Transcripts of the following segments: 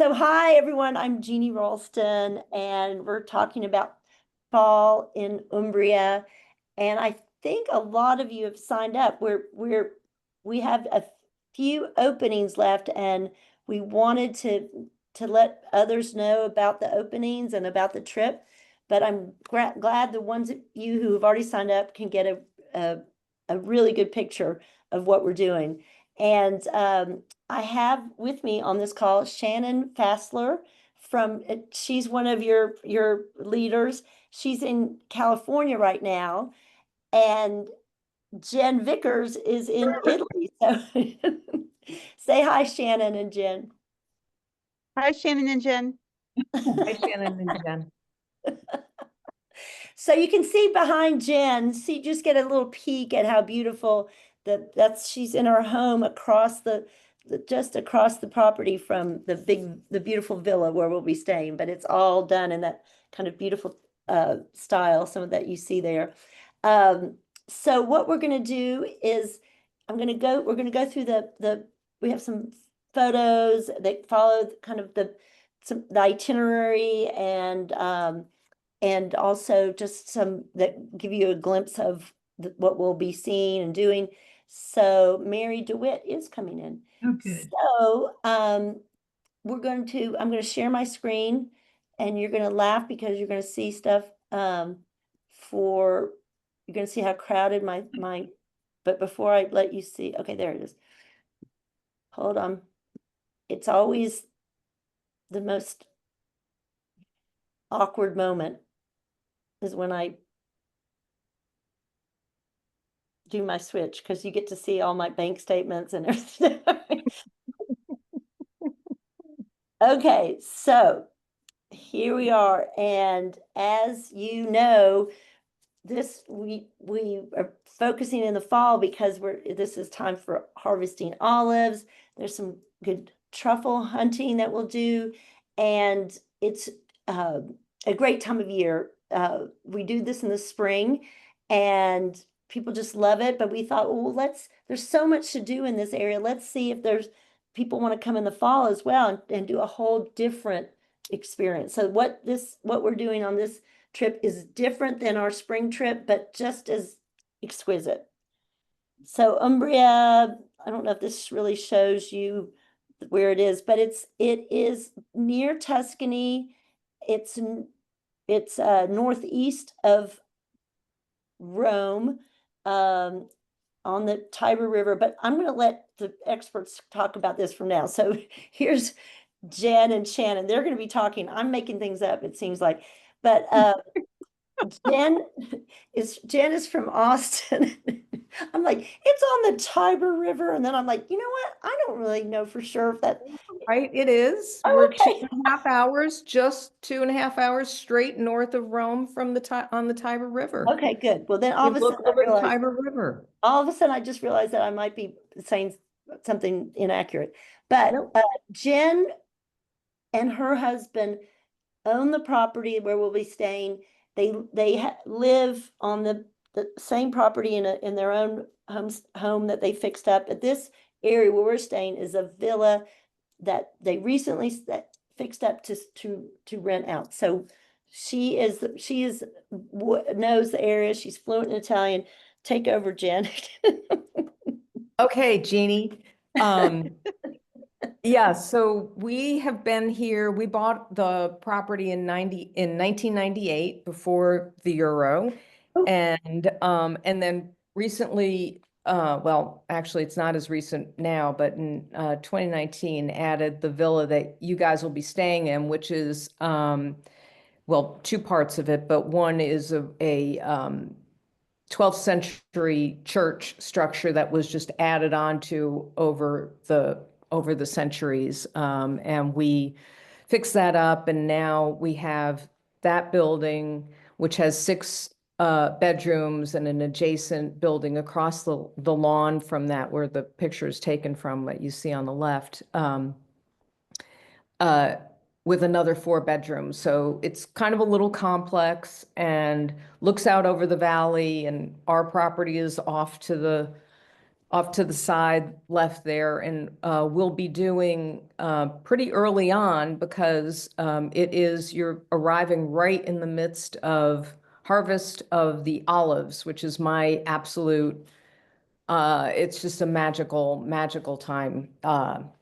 So hi everyone, I'm Jeannie Ralston and we're talking about fall in Umbria. And I think a lot of you have signed up. We have a few openings left and we wanted to let others know about the openings and about the trip. But I'm glad the ones of you who have already signed up can get a, a really good picture of what we're doing. And I have with me on this call Shannon Fassler from she's one of your leaders. She's in California right now, and Jen Vickers is in Italy. So say hi, Shannon and Jen. Hi, Shannon and Jen. Hi, Shannon and Jen. So you can see behind Jen, see, just get a little peek at how beautiful that's she's in her home across just across the property from the beautiful villa where we'll be staying, but it's all done in that kind of beautiful style, some of that you see there. So what we're going to do is we're going to go through we have some photos that follow kind of the itinerary and also just some that give you a glimpse of what we'll be seeing and doing. So Mary DeWitt is coming in. Oh, good. So I'm going to share my screen and you're going to laugh because you're going to see stuff you're going to see how crowded but before I let you see, okay, there it is. Hold on. It's always the most awkward moment is when I do my switch because you get to see all my bank statements and everything. Okay, so here we are. And as you know, we are focusing in the fall because this is time for harvesting olives. There's some good truffle hunting that we'll do, and it's a great time of year. We do this in the spring, and people just love it. But we thought, well, there's so much to do in this area. Let's see if there's people want to come in the fall as well and do a whole different experience. So what we're doing on this trip is different than our spring trip, but just as exquisite. So Umbria, I don't know if this really shows you where it is, but it is near Tuscany. It's northeast of Rome, on the Tiber River, but I'm going to let the experts talk about this from now. So here's Jen and Shannon. They're going to be talking. I'm making things up, it seems like. But Jen is from Austin. I'm like, it's on the Tiber River. And then I'm like, you know what? I don't really know for sure if that. Right, it is. Oh, We're okay. 2.5 hours, just 2.5 hours straight north of Rome from on the Tiber River. Okay, good. Well, then all You of a look sudden I over the realized, Tiber River. all of a sudden I just realized that I might be saying something inaccurate. But Nope. Jen and her husband own the property where we'll be staying. They live on the same property in their own home that they fixed up. At this area where we're staying is a villa that they recently fixed up to rent out. So she knows the area. She's fluent in Italian. Take over, Jen. Okay, Jeannie. Yeah, so we have been here. We bought the property in 1998 before the euro. Oh. And then recently, well, actually it's not as recent now, but in 2019 added the villa that you guys will be staying in, which is well, two parts of it, but one is a 12th century church structure that was just added on to over the centuries. And we fixed that up, and now we have that building, which has 6 bedrooms, and an adjacent building across the lawn from that, where the picture is taken from that you see on the left, with another 4 bedrooms. So it's kind of a little complex and looks out over the valley, and our property is off to off to the side left there. And we'll be doing pretty early on because you're arriving right in the midst of harvest of the olives, which is my absolute, it's just a magical time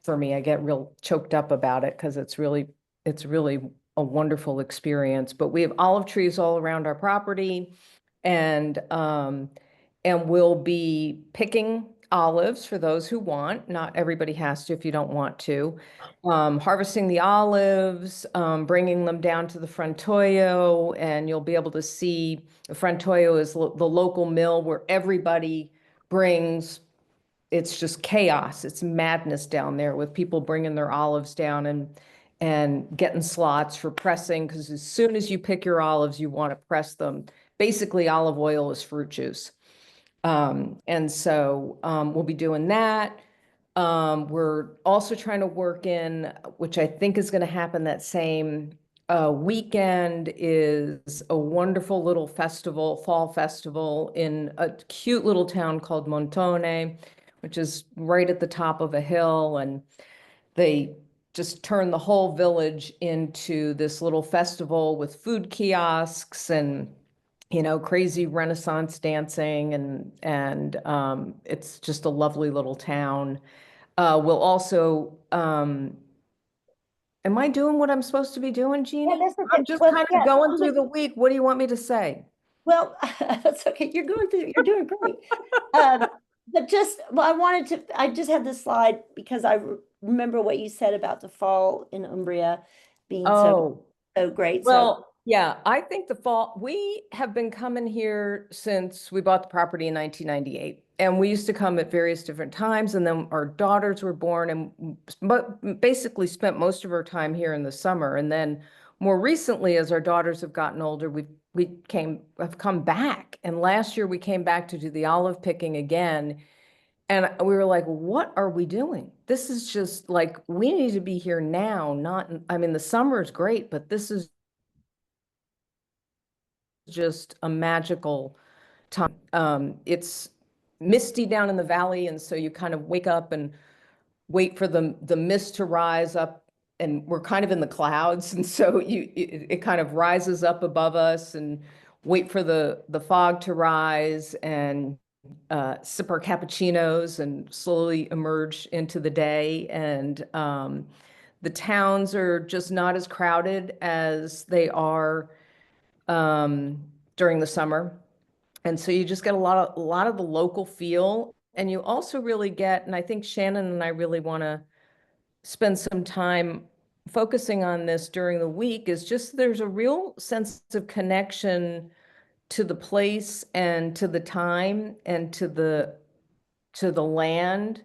for me. I get real choked up about it because it's really a wonderful experience. But we have olive trees all around our property, and we'll be picking olives for those who want. Not everybody has to if you don't want to. Harvesting the olives, bringing them down to the Frantoio, and you'll be able to see the Frantoio is the local mill where everybody brings. It's just chaos. It's madness down there with people bringing their olives down and getting slots for pressing, because as soon as you pick your olives, you want to press them. Basically, olive oil is fruit juice. And so we'll be doing that. We're also trying to work in, which I think is going to happen that same weekend, is a wonderful little festival, fall festival in a cute little town called Montone, which is right at the top of a hill. And they just turned the whole village into this little festival with food kiosks and crazy Renaissance dancing, and it's just a lovely little town. We'll also, am I doing what I'm supposed to be doing, Yeah, Jeannie? that's I'm okay. just Well, kind yeah, of going through the week. What do you want me to say? well, that's okay. You're doing great. But I just had this slide because remember what you said about the fall in Umbria being Oh, so great. So, well, yeah, I think the fall, we have been coming here since we bought the property in 1998. And we used to come at various different times. And then our daughters were born, and basically spent most of our time here in the summer. And then more recently, as our daughters have gotten older, have come back. And last year we came back to do the olive picking again. And we were like, what are we doing? This is just like, we need to be here now, not, I mean, the summer is great, but this is just a magical time. It's misty down in the valley, and so you kind of wake up and wait for the mist to rise up, and we're kind of in the clouds, and so it kind of rises up above us, and wait for the fog to rise, and sip our cappuccinos and slowly emerge into the day. And the towns are just not as crowded as they are during the summer. And so you just get a lot of the local feel. And you also really get, and I think Shannon and I really want to spend some time focusing on this during the week, is just there's a real sense of connection to the place and to the time and to the land,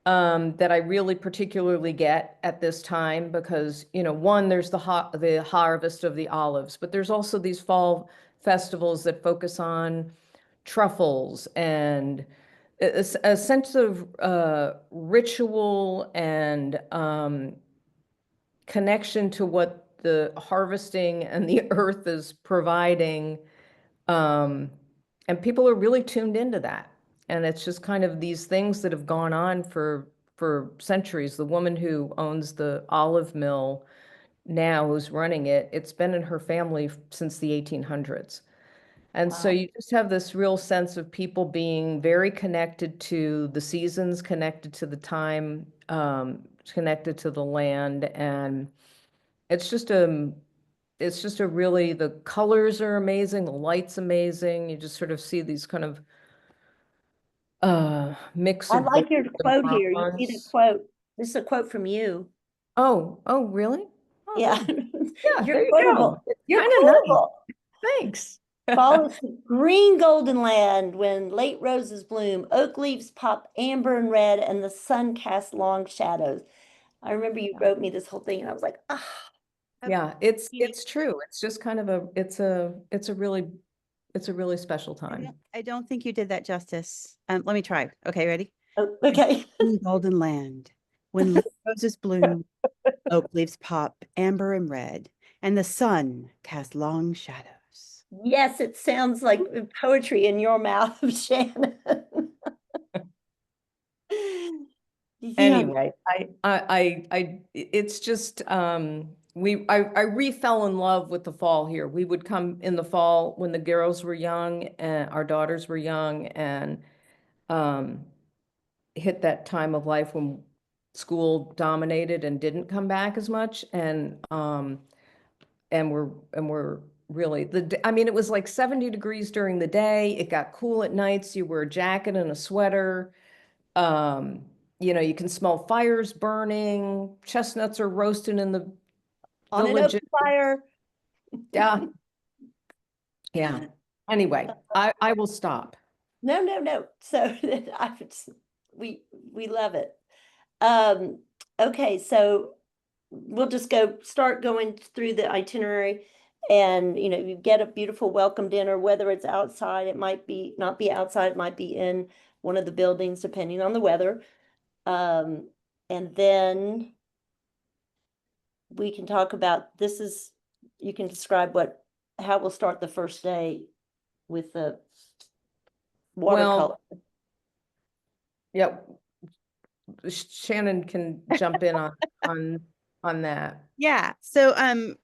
that I really particularly get at this time, because, one, there's the harvest of the olives, but there's also these fall festivals that focus on truffles and a sense of ritual and connection to what the harvesting and the earth is providing. And people are really tuned into that. And it's just kind of these things that have gone on for centuries. The woman who owns the olive mill now, who's running it, it's been in her family since the 1800s. And so wow. you just have this real sense of people being very connected to the seasons, connected to the time, connected to the land. And it's just a really, the colors are amazing, the light's amazing. You just sort of see these kind of mix I of gold like your and quote here. You see the bronze. quote. This is a quote from you. Oh, really? Oh, Yeah. good. Yeah, You're there you go. quotable. It's You're kind of nice. quotable. Thanks. Fall is the green golden land when late roses bloom, oak leaves pop amber and red, and the sun casts long shadows. I remember you wrote me this whole thing, and I was like, ah, Yeah, Jeannie, it's true. It's just kind of it's a really special time. I don't think you did that justice. Let me try. Okay, ready? oh, okay. Green golden land, when late roses bloom, oak leaves pop amber and red, and the sun casts long shadows. Yes, it sounds like poetry in your mouth, Shannon. Anyway, it's just, I re-fell in love with the fall here. We would come in the fall when the girls were young and our daughters were young, and hit that time of life when school dominated and didn't come back as much. And we're really, I mean, it was like 70 degrees during the day. It got cool at nights. You wear a jacket and a sweater. You can smell fires burning, chestnuts are roasting in the On an village. open fire. Yeah. Yeah. Anyway, I will stop. No. So we love it. Okay, so we'll just start going through the itinerary, and you get a beautiful welcome dinner, whether it's outside, it might be not be outside, it might be in one of the buildings, depending on the weather. And then we can talk about you can describe how we'll start the first day with the watercolor. Yeah. Shannon can jump in on that. Yeah. So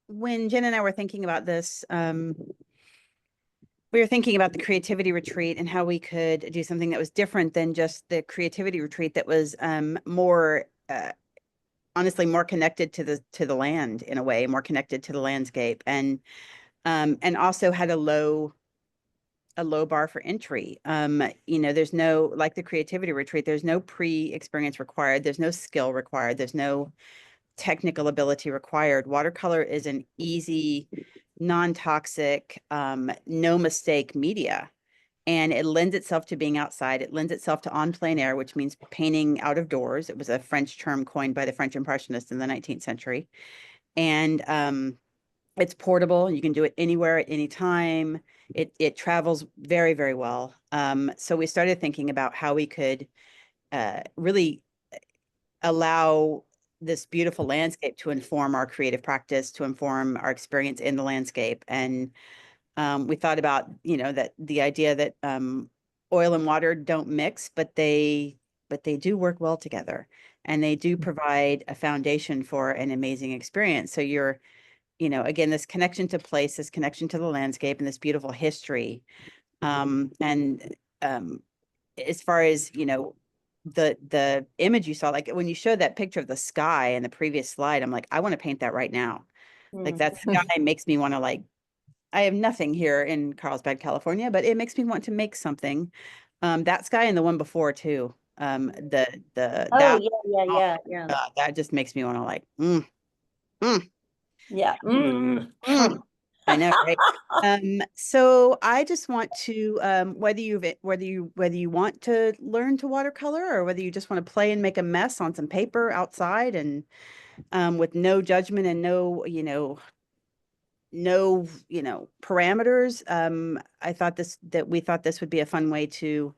when Jen and I were thinking about this, we were thinking about the creativity retreat and how we could do something that was different than just the creativity retreat, that was more honestly more connected to the land, in a way, more connected to the landscape, and also had a low bar for entry. There's no, like the creativity retreat, there's no pre-experience required, there's no skill required, there's no technical ability required. Watercolor is an easy, non-toxic, no mistake media. And it lends itself to being outside. It lends itself to en plein air, which means painting out of doors. It was a French term coined by the French Impressionists in the 19th century. And it's portable. You can do it anywhere at any time. It travels very, very well. So we started thinking about how we could really allow this beautiful landscape to inform our creative practice, to inform our experience in the landscape. And we thought about, that the idea that oil and water don't mix, but they do work well together, and they do provide a foundation for an amazing experience. So you're, again, this connection to place, this connection to the landscape, and this beautiful history. And as far as, the image you saw, like when you showed that picture of the sky in the previous slide, I'm like, I want to paint that right now. Like that sky makes me want to, like, I have nothing here in Carlsbad, California, but it makes me want to make something. That sky and the one before too. Oh, That, yeah. that just makes me want to, like, Yeah. I know, right? So I just want to, whether you want to learn to watercolor, or whether you just want to play and make a mess on some paper outside, and with no judgment and no, parameters. We thought this would be a fun way to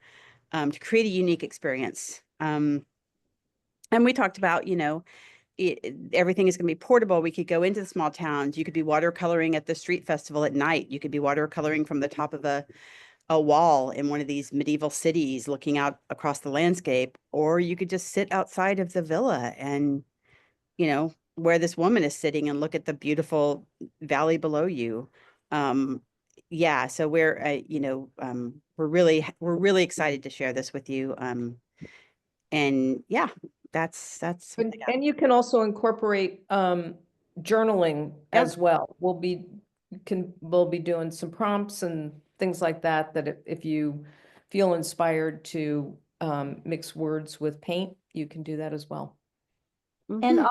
create a unique experience. And we talked about, everything is going to be portable. We could go into the small towns. You could be watercoloring at the street festival at night. You could be watercoloring from the top of a wall in one of these medieval cities looking out across the landscape, or you could just sit outside of the villa and, where this woman is sitting, and look at the beautiful valley below you. Yeah, so we're really excited to share this with you. And yeah, that's And you can also incorporate journaling as well. We'll be doing some prompts and things like that, if you feel inspired to mix words with paint, you can do that as well. And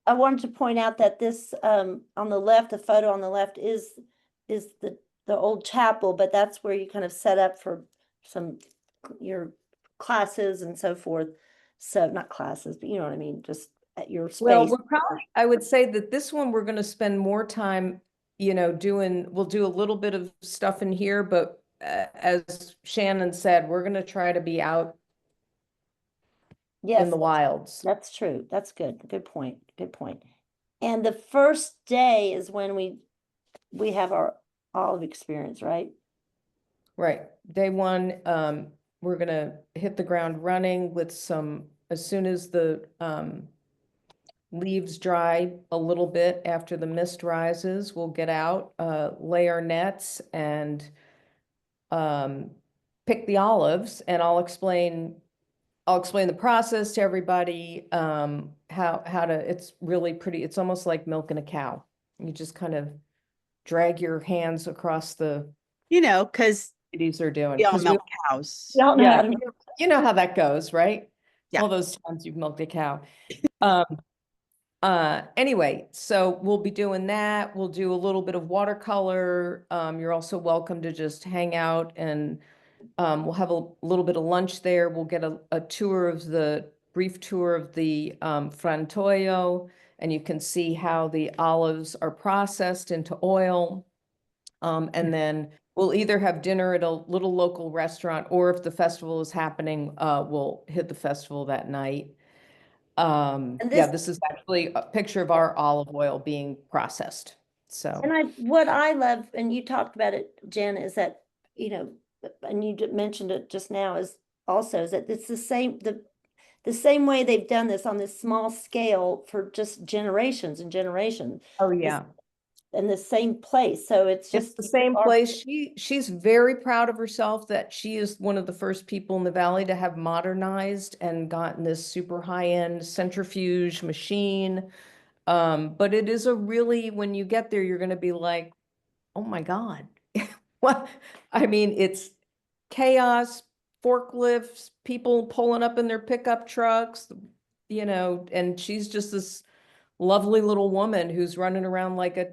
I wanted to point out that this on the left, the photo on the left is the old chapel, but that's where you kind of set up for your classes and so forth. So not classes, but you know what I mean, just at your Well, space. I would say that this one, we're going to spend more time, we'll do a little bit of stuff in here, but as Shannon said, we're going to try to be out Yes, in the wilds. that's true. That's good. Good point. Good point. And the first day is when we have our olive experience, right? Right. Day one, we're gonna hit the ground running with some, as soon as the leaves dry a little bit after the mist rises, we'll get out, lay our nets and pick the olives, and I'll explain the process to everybody, how to, it's really pretty, it's almost like milking a cow. You just kind of drag your hands across the, You know, because these are doing, we all because milk cows. Y'all know yeah, how to. you know how that goes, right? Yeah. All those times you've milked a cow. Anyway, so we'll be doing that. We'll do a little bit of watercolor. You're also welcome to just hang out, and we'll have a little bit of lunch there. We'll get a tour of the, brief tour of the frantoio, and you can see how the olives are processed into oil. And then we'll either have dinner at a little local restaurant, or if the festival is happening, we'll hit the festival that night. And Yeah, this, this is actually a picture of our olive oil being processed. So, and what I love, and you talked about it, Jen, is that, you know, and you mentioned it just now, is also is that it's the same way they've done this on this small scale for just generations and generations. oh This- yeah. In the same place. So it's It's just the same place. She's very proud of herself that she is one of the first people in the valley to have modernized and gotten this super high-end centrifuge machine. But it is a really, when you get there, you're going to be like, oh my God. What? I mean, it's chaos, forklifts, people pulling up in their pickup trucks, and she's just this lovely little woman who's running around like a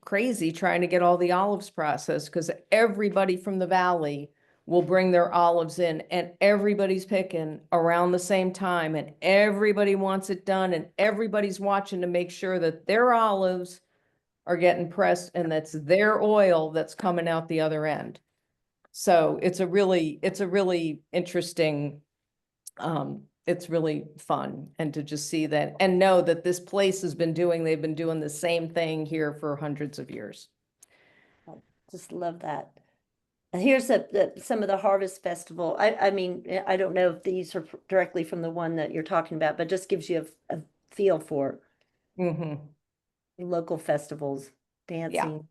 crazy trying to get all the olives processed, because everybody from the valley will bring their olives in, and everybody's picking around the same time, and everybody wants it done, and everybody's watching to make sure that their olives are getting pressed and that's their oil that's coming out the other end. So it's a really interesting, it's really fun, and to just see that and know that this place has been doing, they've been doing the same thing here for hundreds of years. just love that. And here's some of the harvest festival. I mean, I don't know if these are directly from the one that you're talking about, but just gives you a feel for Mm-hmm. local festivals, dancing.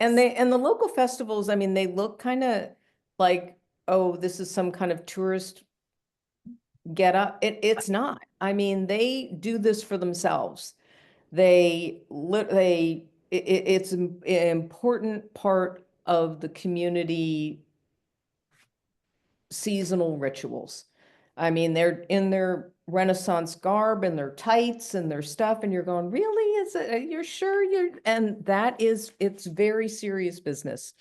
And the local festivals, I mean, they look kind of like, oh, this is some kind of tourist get up. It's not. I mean, they do this for themselves. It's an important part of the community seasonal rituals. I mean, they're in their Renaissance garb and their tights and their stuff, and you're going, really? Is it, you're sure you're, and it's very serious business.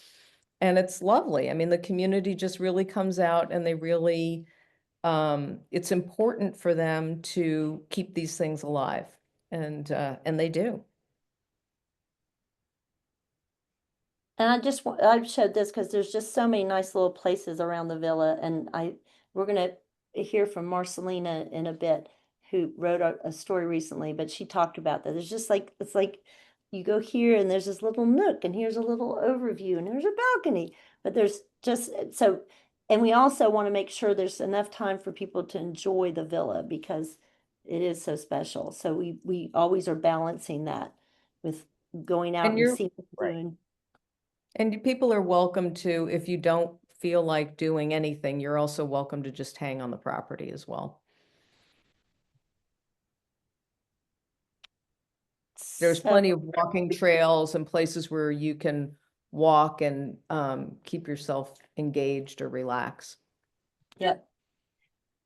And it's lovely. I mean, the community just really comes out, and they really, it's important for them to keep these things alive. And they do. And I showed this because there's just so many nice little places around the villa, and we're gonna hear from Marcelina in a bit, who wrote a story recently, but she talked about that. It's just like, it's like you go here and there's this little nook, and here's a little overview, and there's a balcony, but there's just so, and we also want to make sure there's enough time for people to enjoy the villa because it is so special. So we always are balancing that with going out And and you're seeing what we're right. doing. And people are welcome to, if you don't feel like doing anything, you're also welcome to just hang on the property as well. There's So, plenty of walking trails and places where you can walk and keep yourself engaged or relax. yep.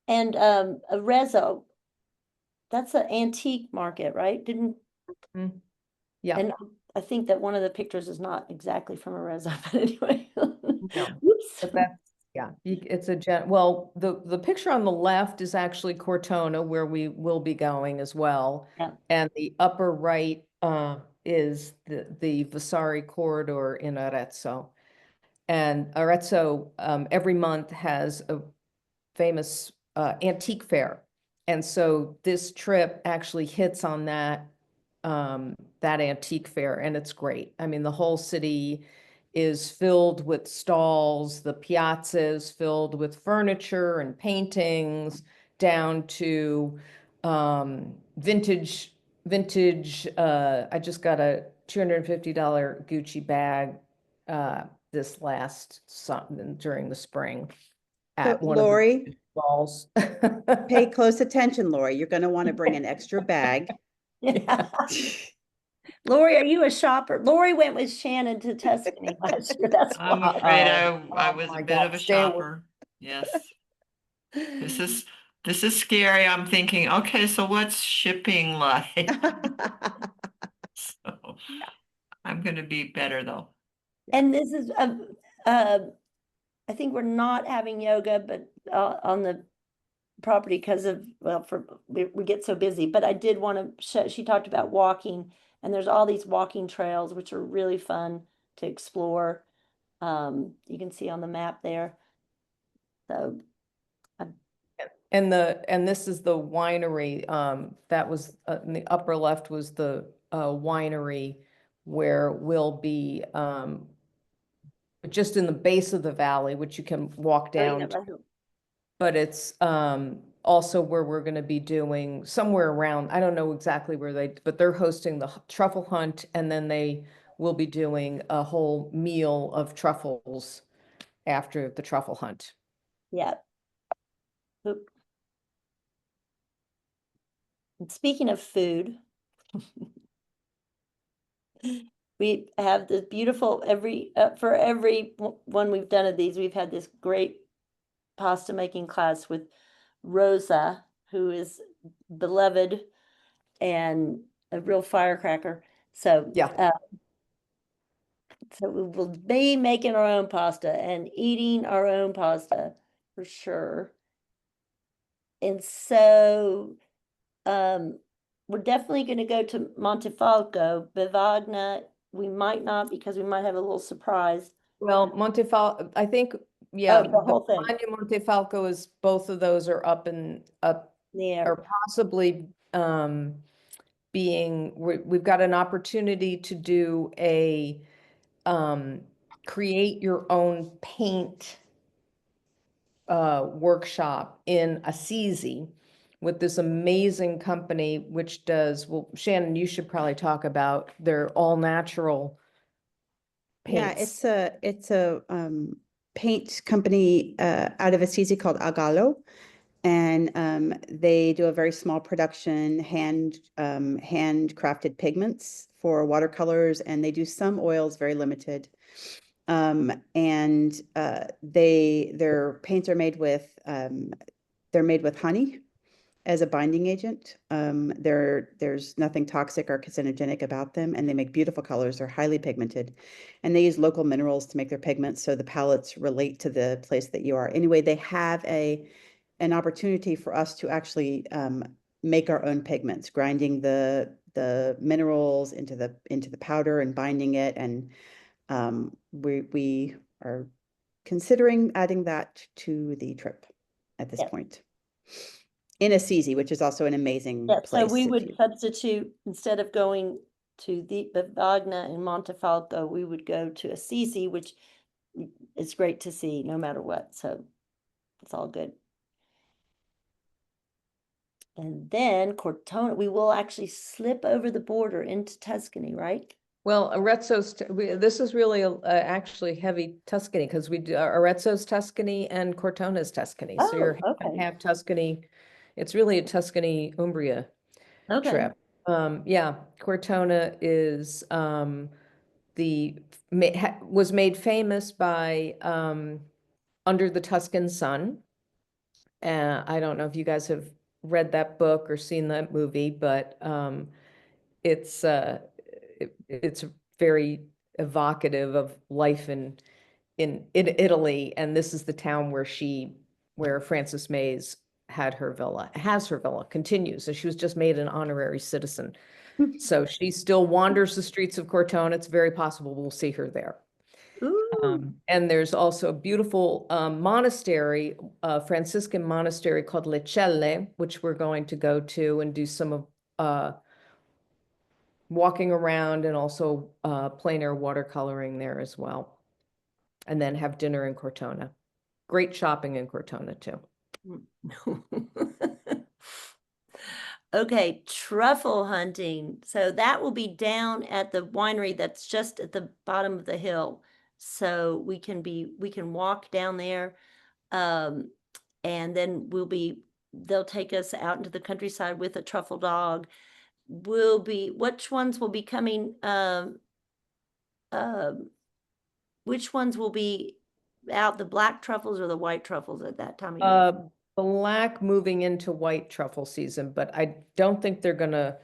And Arezzo, that's an antique market, right? Didn't, Mm. Yeah. and I think that one of the pictures is not exactly from Arezzo, but anyway. No. Whoops. But that's, yeah, it's well, the picture on the left is actually Cortona, where we will be going as well. Yeah. And the upper right is the Vasari corridor in Arezzo. And Arezzo every month has a famous antique fair. And so this trip actually hits on that antique fair, and it's great. I mean, the whole city is filled with stalls, the piazza is filled with furniture and paintings, down to vintage. I just got a $250 Gucci bag this during the spring So at one of the Lori, stalls. pay close attention, Lori. You're going to want to bring an extra bag. Yeah. Lori, are you a shopper? Lori went with Shannon to Tuscany last year. That's I'm why. afraid Uh-oh. I Oh was a my bit God, of a stay away. shopper. Yes. This is scary. I'm thinking, okay, so what's shipping like? So I'm gonna be better though. And this is, I think we're not having yoga, but on the property because of, well, we get so busy, but I did want to show, she talked about walking, and there's all these walking trails, which are really fun to explore. You can see on the map there. So, And this is the winery, that was, in the upper left was the, winery where we'll be, just in the base of the valley, which you can walk oh, yeah, down to. right. But it's, also where we're gonna be doing somewhere around, I don't know exactly where but they're hosting the truffle hunt, and then they will be doing a whole meal of truffles after the truffle hunt. Yeah. Oop. And speaking of food, we have this beautiful for every one we've done of these, we've had this great pasta making class with Rosa, who is beloved and a real firecracker. So, Yeah. so we will be making our own pasta and eating our own pasta for sure. And so, we're definitely going to go to Montefalco. Bavagna, we might not because we might have a little surprise. Well, Montefalco, I think, yeah, Oh, the whole thing. Bavagne and Montefalco is, both of those are up Yeah, or possibly we've got an opportunity to do a create your own paint workshop in Assisi with this amazing company, which does, well, Shannon, you should probably talk about their all natural Yeah, paints. it's a paint company out of Assisi called Agallo, and they do a very small production, handcrafted pigments for watercolors, and they do some oils, very limited. And their paints are made with they're made with honey as a binding agent. There's nothing toxic or carcinogenic about them, and they make beautiful colors. They're highly pigmented, and they use local minerals to make their pigments, so the palettes relate to the place that you are. Anyway, they have an opportunity for us to actually make our own pigments, grinding the minerals into the powder and binding it, and we are considering adding that to the trip at this Yeah. point. In Assisi, which is also an amazing yeah. So place. we if would you- substitute, instead of going to the Bavagna and Montefalco, we would go to Assisi, which is great to see no matter what. So it's all good. And then Cortona, we will actually slip over the border into Tuscany, right? Well, Arezzo's, this is really actually heavy Tuscany, because we do Arezzo's Tuscany and Cortona's Tuscany. So you're Oh, okay. half Tuscany. It's really a Tuscany Umbria Okay. trip. Yeah, Cortona is was made famous by Under the Tuscan Sun. I don't know if you guys have read that book or seen that movie, but it's it's very evocative of life in Italy, and this is the town where Frances Mays has her villa, continues. So she was just made an honorary citizen. So she still wanders the streets of Cortona. It's very possible we'll see her there. Ooh. And there's also a beautiful monastery, Franciscan monastery called Le Celle, which we're going to go to and do some of walking around, and also plein air watercoloring there as well. and then have dinner in Cortona. Great shopping in Cortona too. Okay, truffle hunting. So that will be down at the winery that's just at the bottom of the hill. So we can walk down there. And then they'll take us out into the countryside with a truffle dog. Which ones will be coming, which ones will be out, the black truffles or the white truffles at that time of year? Black moving into white truffle season, but I don't think they're gonna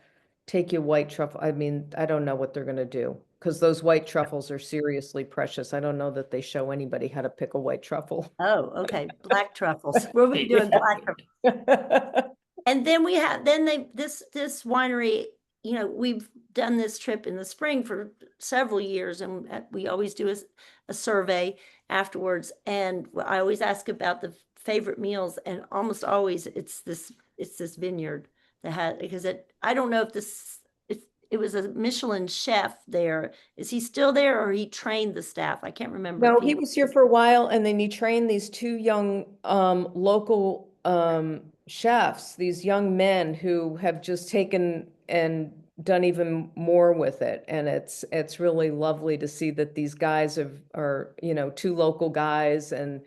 take you white truffle. I mean, I don't know what they're gonna do because those white truffles are seriously precious. I don't know that they show anybody how to pick a white truffle. Oh, okay, black truffles. We'll be doing black truffles. And then this winery, we've done this trip in the spring for several years, and we always do a survey afterwards. And I always ask about the favorite meals, and almost always it's this vineyard that had, because I don't know if it was a Michelin chef there. Is he still there, or he trained the staff? I can't remember. No, if he was here for a while, and then he trained these two young local chefs, these young men who have just taken and done even more with it. And it's really lovely to see that these guys are, two local guys, and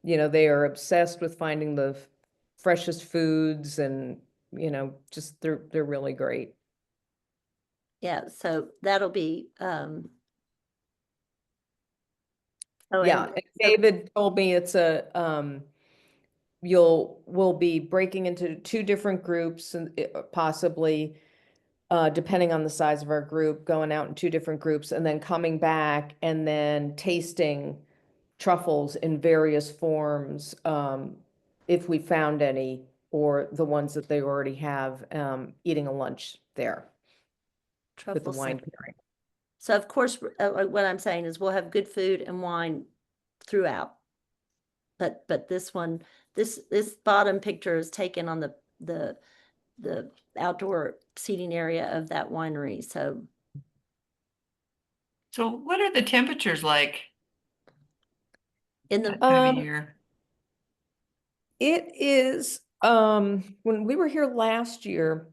they are obsessed with finding the freshest foods, and just they're really great. Yeah, so that'll be oh, Yeah, and and David told me it's we'll be breaking into two different groups, and possibly depending on the size of our group, going out in two different groups and then coming back and then tasting truffles in various forms, if we found any, or the ones that they already have, eating a lunch there with the truffle wine center. pairing. So of course, what I'm saying is we'll have good food and wine throughout. But this bottom picture is taken on the outdoor seating area of that winery. So what are the temperatures like in the that time of year? It is, when we were here last year,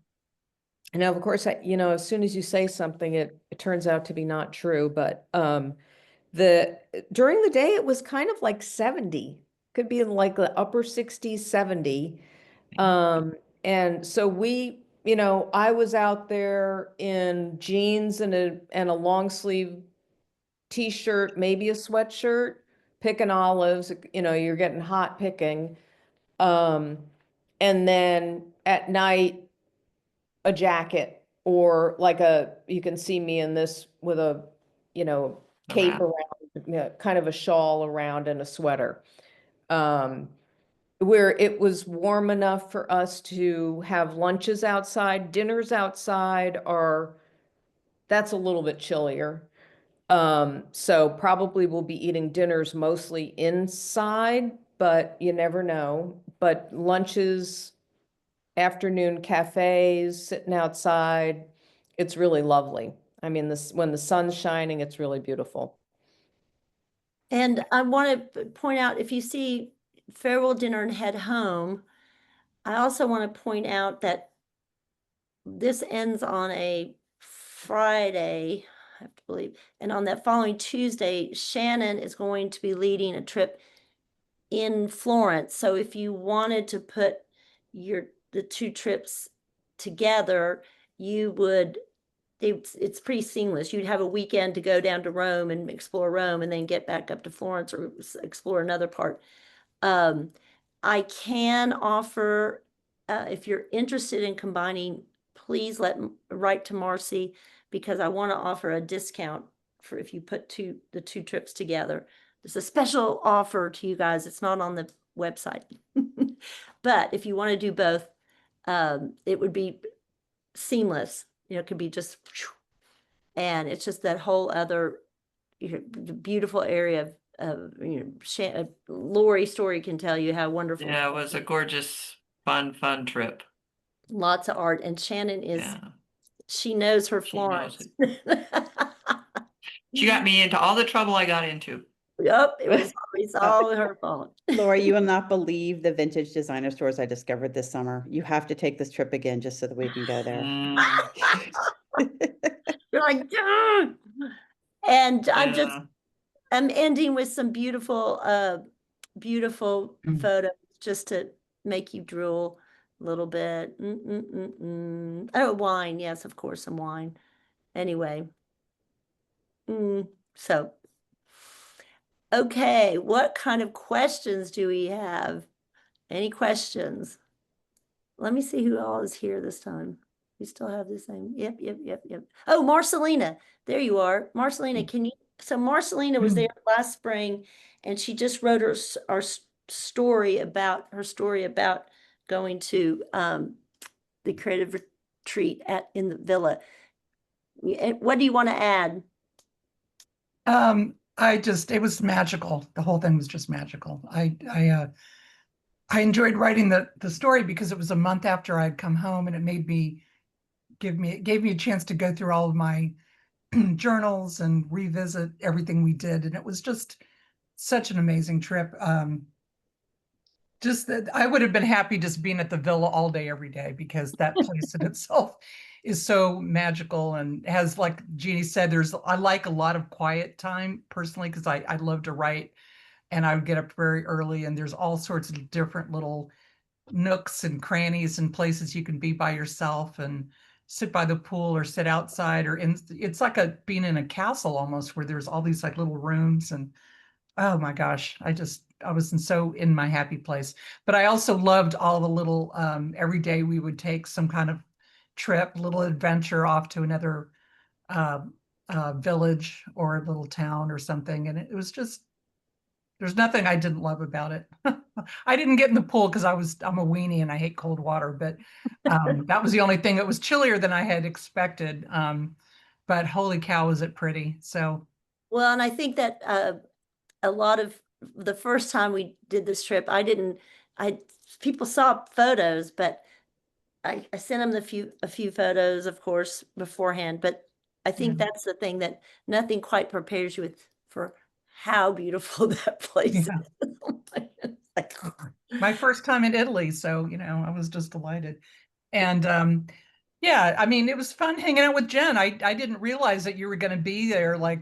and now of course, as soon as you say something, it turns out to be not true, but during the day, it was kind of like 70, could be in like the upper 60s, 70. And so I was out there in jeans and a long sleeve t-shirt, maybe a sweatshirt, picking olives, you're getting hot picking. And then at night, a jacket, or like you can see me in this with a, cape Around. around, kind of a shawl around and a sweater. Where it was warm enough for us to have lunches outside, dinners outside, or that's a little bit chillier. So probably we'll be eating dinners mostly inside, but you never know. But lunches, afternoon cafes, sitting outside, it's really lovely. I mean, when the sun's shining, it's really beautiful. And I want to point out, if you see farewell dinner and head home, I also want to point out that this ends on a Friday, I have to believe, and on that following Tuesday, Shannon is going to be leading a trip in Florence. So if you wanted to put the two trips together, it's pretty seamless. You'd have a weekend to go down to Rome and explore Rome, and then get back up to Florence or explore another part. I can offer, if you're interested in combining, please write to Marcy, because I want to offer a discount for if you put the two trips together. There's a special offer to you guys. It's not on the website. But if you want to do both, it would be seamless. It could be just, and it's just that whole other beautiful area of Lori Story can tell you how wonderful. Yeah, it was a gorgeous, fun trip. Lots of art, and Shannon Yeah. she knows her She knows Florence. She got me into all the trouble I got into. Yep, it was always all her fault. Laura, you will not believe the vintage designer stores I discovered this summer. You have to take this trip again just so that we can go there. You're like, "Ugh." And Yeah. I'm ending with some beautiful, beautiful Mm. photos just to make you drool a little bit. Oh, wine. Yes, of course, some wine. Anyway. So, okay, what kind of questions do we have? Any questions? Let me see who all is here this time. We still have the same. Yep. Oh, Marcelina, there you are. Marcelina, can you? So Marcelina was there last spring, and she just wrote our story about going to the creative retreat in the villa. What do you want to add? It was magical. The whole thing was just magical. I enjoyed writing the story because it was a month after I'd come home, and it gave me a chance to go through all of my journals and revisit everything we did. And it was just such an amazing trip. Just that I would have been happy just being at the villa all day, every day, because that place in itself is so magical and has, like Jeannie said, I like a lot of quiet time personally, because I love to write, and I would get up very early, and there's all sorts of different little nooks and crannies and places you can be by yourself and sit by the pool or sit outside, it's like being in a castle almost, where there's all these like little rooms. And oh my gosh, I was in my happy place. But I also loved all the little, every day we would take some kind of trip, little adventure off to another village or a little town or something. And it was just, there's nothing I didn't love about it. I didn't get in the pool because I'm a weenie and I hate cold water, but that was the only thing. It was chillier than I had expected. But holy cow, was it pretty. So Well, and I think that a lot of the first time we did this trip, people saw photos, but I sent them a few photos, of course, beforehand, but I think Yeah. that's the thing, that nothing quite prepares you for how beautiful that place Yeah. is. Like, my first time in Italy. So, I was just delighted. And yeah, I mean, it was fun hanging out with Jen. I didn't realize that you were going to be there, like,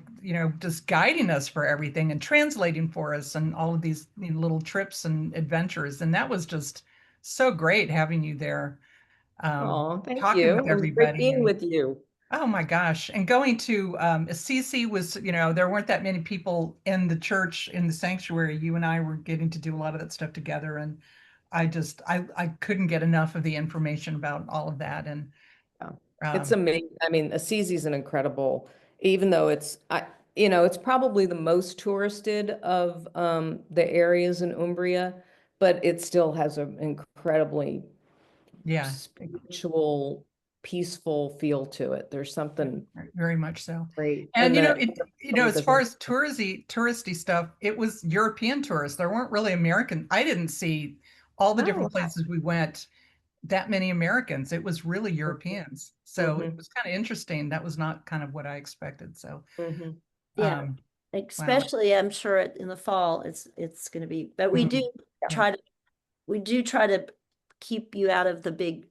just guiding us for everything and translating for us and all of these little trips and adventures. And that was just so great having you there, Oh, thank talking you. with It was great everybody. being And with you. oh my gosh. And going to Assisi was, there weren't that many people in the church, in the sanctuary. You and I were getting to do a lot of that stuff together. And I couldn't get enough of the information about all of that. And It's um, amazing. I mean, Assisi is an incredible, even though it's probably the most touristed of the areas in Umbria, but it still has an incredibly yeah, spiritual, peaceful feel to it. There's something very much so. great. And And as far as touristy stuff, it was European tourists. There weren't really American. I didn't see all the different wow. places we went, that many Americans. It was really Europeans. So it was kind of interesting. That was not kind of what I expected. So yeah, wow. especially I'm sure in the fall it's going to be, but we do Mhm. try to keep you out of the big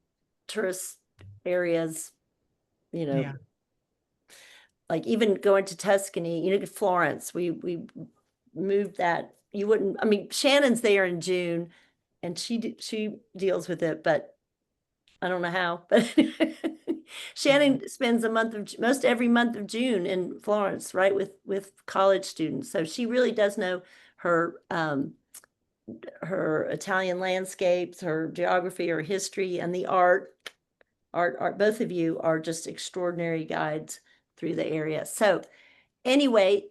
tourist areas, Yeah. like even going to Tuscany, Florence, we moved that. You wouldn't, I mean, Shannon's there in June and she deals with it, but I don't know how, but Shannon spends most every month of June in Florence, right, with college students. So she really does know her her Italian landscapes, her geography, her history, and the art. Both of you are just extraordinary guides through the area. So anyway,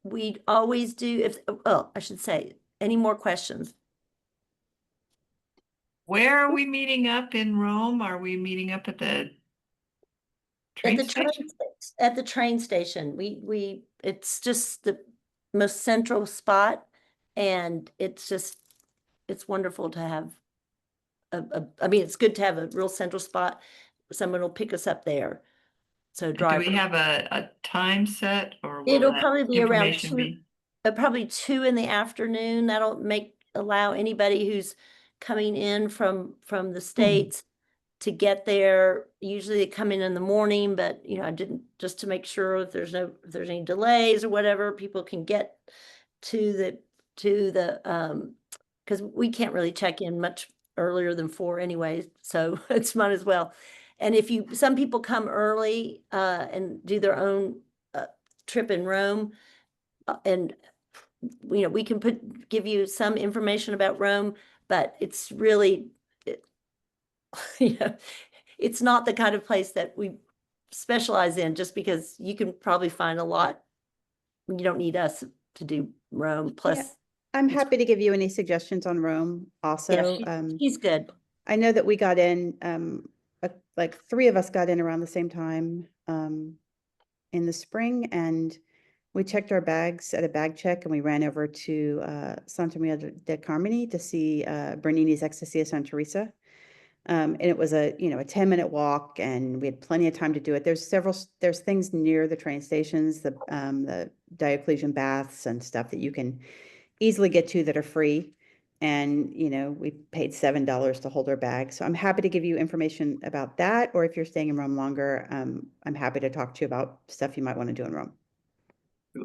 we always do, I should say, any more questions? Where are we meeting up in Rome? Are we meeting up at the At train the train, station? at the train station, it's just the most central spot, and it's wonderful to have I mean, it's good to have a real central spot. Someone will pick us up there. So Do we drive. have a time set, or will It'll that probably be around information two, be? probably 2 in the afternoon. That'll allow anybody who's coming in from the States to get there. Usually they come in the morning, but you know, I didn't, just to make sure if there's any delays or whatever, people can get to the because we can't really check in much earlier than 4 anyway, so it's might as well. And if some people come early and do their own trip in Rome, and you know, we can give you some information about Rome, but it's really, you know, it's not the kind of place that we specialize in, just because you can probably find a lot. You don't need us to do Rome. Plus, I'm It's- happy to give you any suggestions on Rome also. he's good. I know that we got in, like 3 of us got in around the same time in the spring, and we checked our bags at a bag check, and we ran over to Santa Maria del Carmine to see Bernini's Ecstasy of Santa Teresa. And it was a 10-minute walk, and we had plenty of time to do it. There's things near the train stations, the Diocletian baths and stuff that you can easily get to that are free. And, we paid $7 to hold our bag. So I'm happy to give you information about that. Or if you're staying in Rome longer, I'm happy to talk to you about stuff you might want to do in Rome.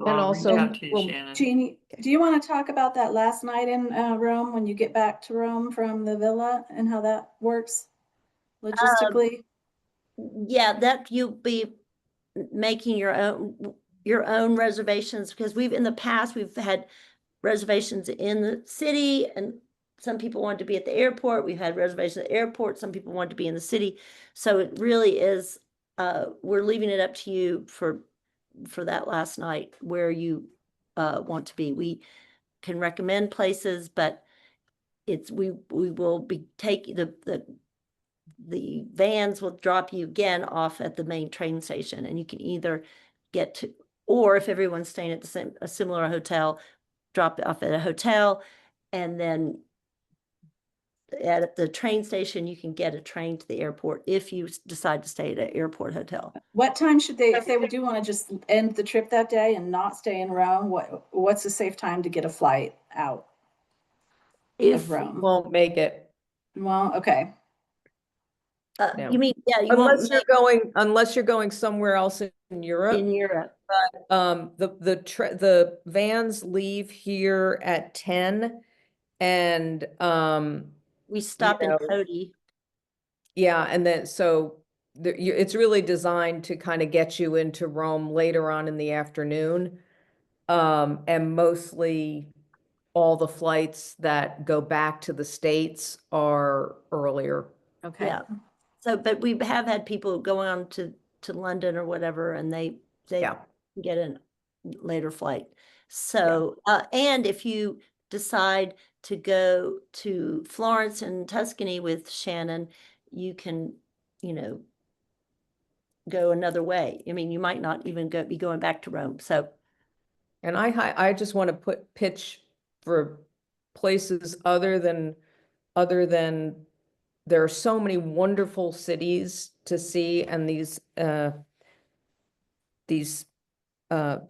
I'll reach also, out to you, well, Shannon. Jeannie, do you want to talk about that last night in Rome when you get back to Rome from the villa and how that works logistically? Yeah, that you'll be making your own reservations, because in the past we've had reservations in the city, and some people wanted to be at the airport. We've had reservations at the airport. Some people wanted to be in the city. So it really is, we're leaving it up to you for that last night where you want to be. We can recommend places, but we will be taking the vans will drop you again off at the main train station, and you can either get to, or if everyone's staying at a similar hotel, drop it off at a hotel, and then at the train station, you can get a train to the airport if you decide to stay at an airport hotel. What time should they, if they do want to just end the trip that day and not stay in Rome, what's a safe time to get a flight out If, of Rome? won't make it. Well, okay. No. you mean, yeah, you won't Unless you're going somewhere else in Europe. in Europe. The vans leave here at 10, and We stop in know, Cody. yeah, and then it's really designed to kind of get you into Rome later on in the afternoon. And mostly all the flights that go back to the States are earlier. Okay. Yeah. So, but we have had people go on to London or whatever, and they Yeah. get a later flight. So, and if you decide to go to Florence and Tuscany with Shannon, you can, go another way. I mean, you might not even be going back to Rome. So, And I just want to pitch for places other than there are so many wonderful cities to see, and the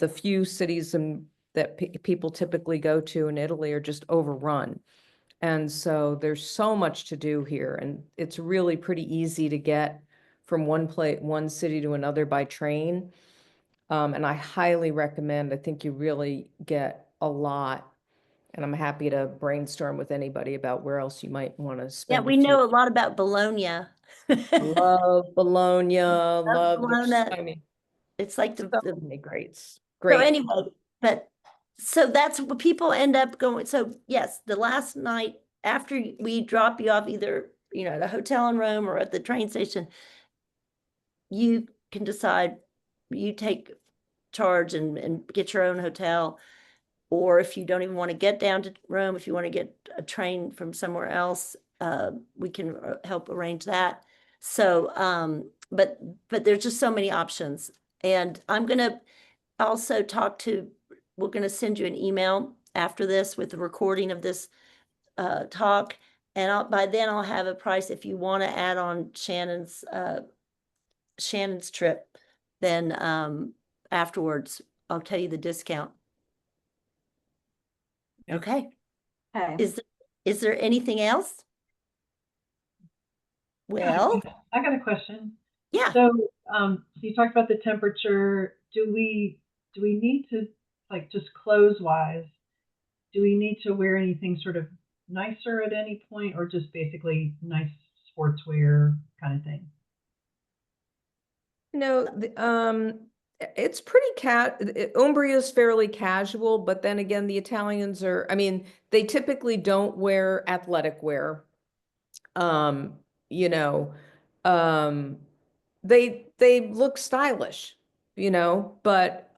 few cities that people typically go to in Italy are just overrun. And so there's so much to do here, and it's really pretty easy to get from one city to another by train. And I highly recommend, I think you really get a lot. And I'm happy to brainstorm with anybody about where else you might want to spend. yeah, we know a lot about Bologna. Love Bologna, love, Bologna. I mean, It's like so many greats. So Great. anyway, so that's what people end up going. So yes, the last night after we drop you off, either, at a hotel in Rome or at the train station, you can decide, you take charge and get your own hotel. Or if you don't even want to get down to Rome, if you want to get a train from somewhere else, we can help arrange that. So, but there's just so many options. And I'm going to also we're going to send you an email after this with the recording of this talk. And by then I'll have a price if you want to add on Shannon's trip. Then afterwards, I'll tell you the discount. Okay. Okay. Is there anything else? Well, I got a question. yeah. So, so you talked about the temperature. Do we need to, like, just clothes wise, do we need to wear anything sort of nicer at any point, or just basically nice sportswear kind of thing? No, it's pretty Umbria is fairly casual, but then again, the Italians are, I mean, they typically don't wear athletic wear. Um, you know, um, they look stylish, but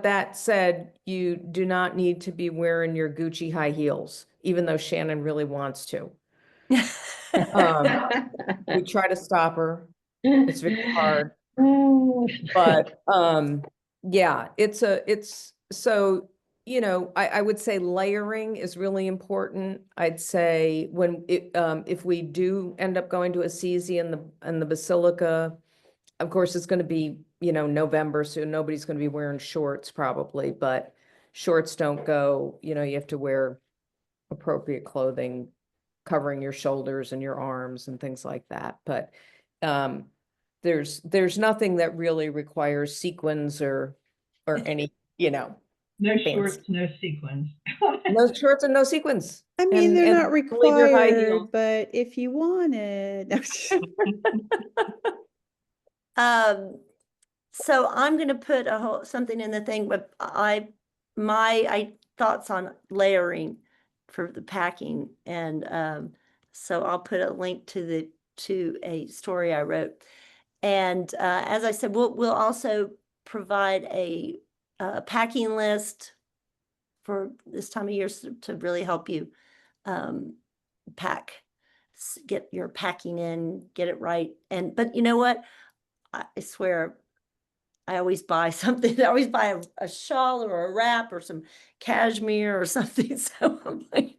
that said, you do not need to be wearing your Gucci high heels, even though Shannon really wants to. We try to stop her. It's very hard. But yeah, it's so, I would say layering is really important. I'd say if we do end up going to Assisi and the Basilica, of course, it's going to be, November, so nobody's going to be wearing shorts probably, but shorts don't go, you have to wear appropriate clothing covering your shoulders and your arms and things like that. But there's nothing that really requires sequins or any, No fancy. shorts, no sequins. No shorts and no sequins. I mean, they're not leave your high heels. required, but if you wanted. So I'm gonna put something in the thing, but my thoughts on layering for the packing, and so I'll put a link to a story I wrote. And as I said, we'll also provide a packing list for this time of year to really help you pack, get your packing in, get it right. But you know what? I swear, I always buy something. I always buy a shawl or a wrap or some cashmere or something. So I'm like,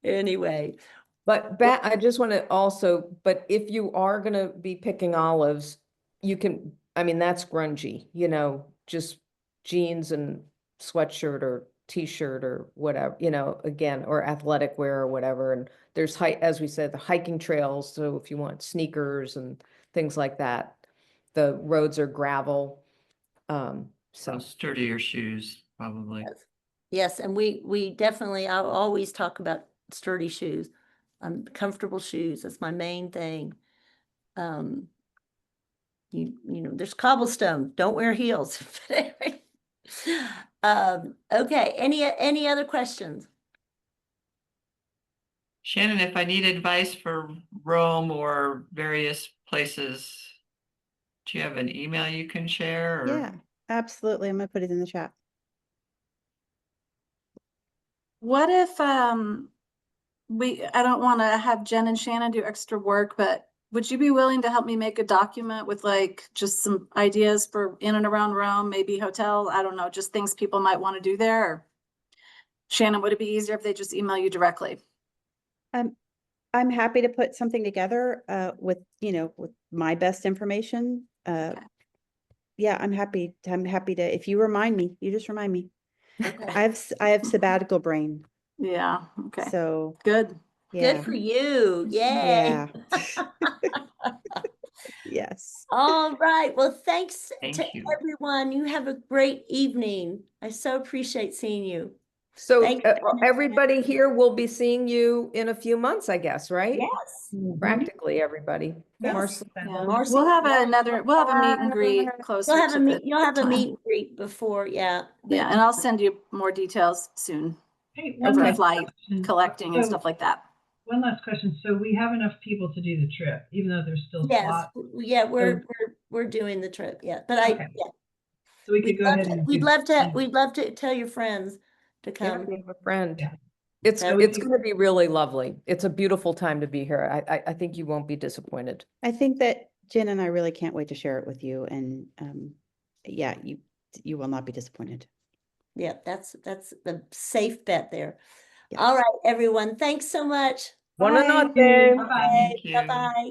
anyway. But I just want to also, but if you are going to be picking olives, you can, I mean, that's grungy, just jeans and sweatshirt or t-shirt or whatever, again, or athletic wear or whatever. And there's, as we said, the hiking trails. So if you want sneakers and things like that, the roads are gravel. So Sturdier shoes, probably. Yes, and we definitely, I'll always talk about sturdy shoes. Comfortable shoes, that's my main thing. There's cobblestone, don't wear heels. Okay, any other questions? Shannon, if I need advice for Rome or various places, do you have an email you can share? Or? Yeah, absolutely. I'm gonna put it in the chat. What if I don't want to have Jen and Shannon do extra work, but would you be willing to help me make a document with like just some ideas for in and around Rome, maybe hotel, I don't know, just things people might want to do there? Or Shannon, would it be easier if they just email you directly? I'm happy to put something together with with my best information. Okay. Yeah, I'm happy to, if you remind me, you just remind me. Okay. I have sabbatical brain. Yeah, okay. So Good. yeah. Good for you. Yay. Yeah. Yes. All right. Well, thanks Thank to you. everyone. You have a great evening. I so appreciate seeing you. So Thank you. everybody here will be seeing you in a few months, I guess, right? Yes. Practically everybody. Yes. Marcy. Yeah. Marcy, We'll have yeah. we'll have a meet and greet closer You'll have to a meet, the you'll have a time. meet and greet before, yeah. Yeah, and I'll send you more details soon Hey, for one last flight question. collecting and So, stuff like that. One last question. So we have enough people to do the trip, even though there's still Yes, slots. yeah, we're doing the trip, yeah, but Okay. yeah. So we could go ahead and We'd do. love to tell your friends to Yeah, come. we have a friend. Yeah. It's So- going to be really lovely. It's a beautiful time to be here. I think you won't be disappointed. I think that Jen and I really can't wait to share it with you, and yeah, you will not be disappointed. Yeah, that's the safe bet there. Yes. All right, everyone, thanks so much. Buonanotte. Bye. Thank you. Bye-bye.